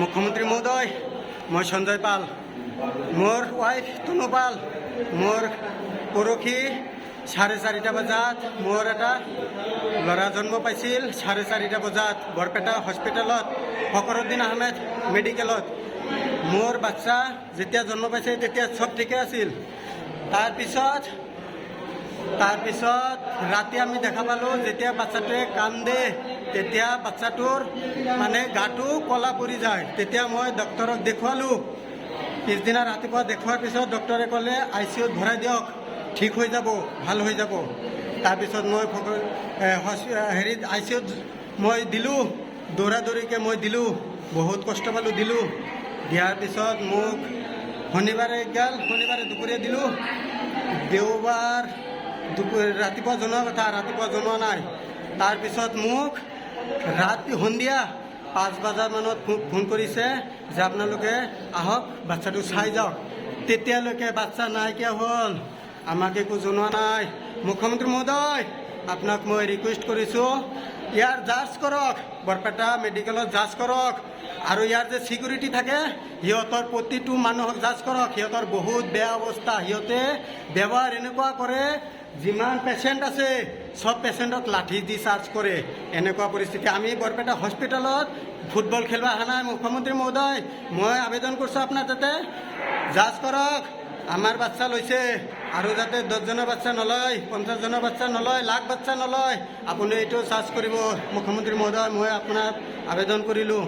মুখ্যমন্ত্ৰী মহোদয়, মই সঞ্জয় পাল, মোৰ ৱাইফ তুনু পাল। মোৰ পৰহি 4:30 বজাত মোৰ এটা ল'ৰা জন্ম পাইছিল। 4:30 বজাত বৰপেটা হস্পিটেলত, ফখৰুদ্দিন আহমেদ মেডিকেলত। মোৰ বাচ্চা যেতিয়া জন্ম পাইছে তেতিয়া চব ঠিকে আছিল। তাৰপিছত ৰাতি আমি দেখা পালোঁ যেতিয়া বাচ্চাটোৱে কান্দে তেতিয়া বাচ্চাটোৰ মানে গাটো কলা পৰি যায়। তেতিয়া মই ডক্টৰক দেখুৱালোঁ। পিছদিনা ৰাতিপুৱা দেখুৱাৰ পিছত ডক্টৰে ক'লে ICUত ভৰাই দিয়ক, ঠিক হৈ যাব, ভাল হৈ যাব। তাৰপিছত মই ICUত মই দিলোঁ, দৌৰাদৌৰিকৈ মই দিলোঁ, বহুত কষ্ট পালোঁ দিলোঁ। দিয়াৰ পিছত মোক শনিবাৰে দুপৰীয়া দিলোঁ। দেওবাৰ ৰাতিপুৱা জনোৱা কথা, ৰাতিপুৱা জনোৱা নাই। তাৰপিছত মোক সন্ধিয়া 5 বজামানত ফোন কৰিছে যে আপোনালোকে আহক, বাচ্চাটো চাই যাওক। তেতিয়ালৈকে বাচ্চা নাইকিয়া হ'ল, আমাক একো জনোৱা নাই। মুখ্যমন্ত্ৰী মহোদয়, আপোনাক মই ৰিকুৱেষ্ট কৰিছোঁ, ইয়াৰ জাজ কৰক, বৰপেটা মেডিকেলত জাজ কৰক। আৰু ইয়াৰ যে ছিকিউৰিটি থাকে সিহঁতৰ প্ৰতিটো মানুহক জাজ কৰক। সিহঁতৰ বহুত বেয়া অৱস্থা, সিহঁতে ব্যৱহাৰ এনেকুৱা কৰে, যিমান পেচেণ্ট আছে চব পেচেণ্টক লাঠি দি চাৰ্জ কৰে। এনেকুৱা পৰিস্থিতি। আমি বৰপেটা হস্পিটেলত ফুটবল খেলিব অহা নাই। মুখ্যমন্ত্ৰী মহোদয়, মই আবেদন কৰিছোঁ আপোনাৰ তাতে জাজ কৰক। আমাৰ বাচ্চা লৈছে আৰু যাতে 10জনৰ বাচ্চা নলয়, 50জনৰ বাচ্চা নলয়, লাখ বাচ্চা নলয়। আপুনি এইটো জাজ কৰিব মুখ্যমন্ত্ৰী মহোদয়, মই আপোনাক আবেদন কৰিলোঁ।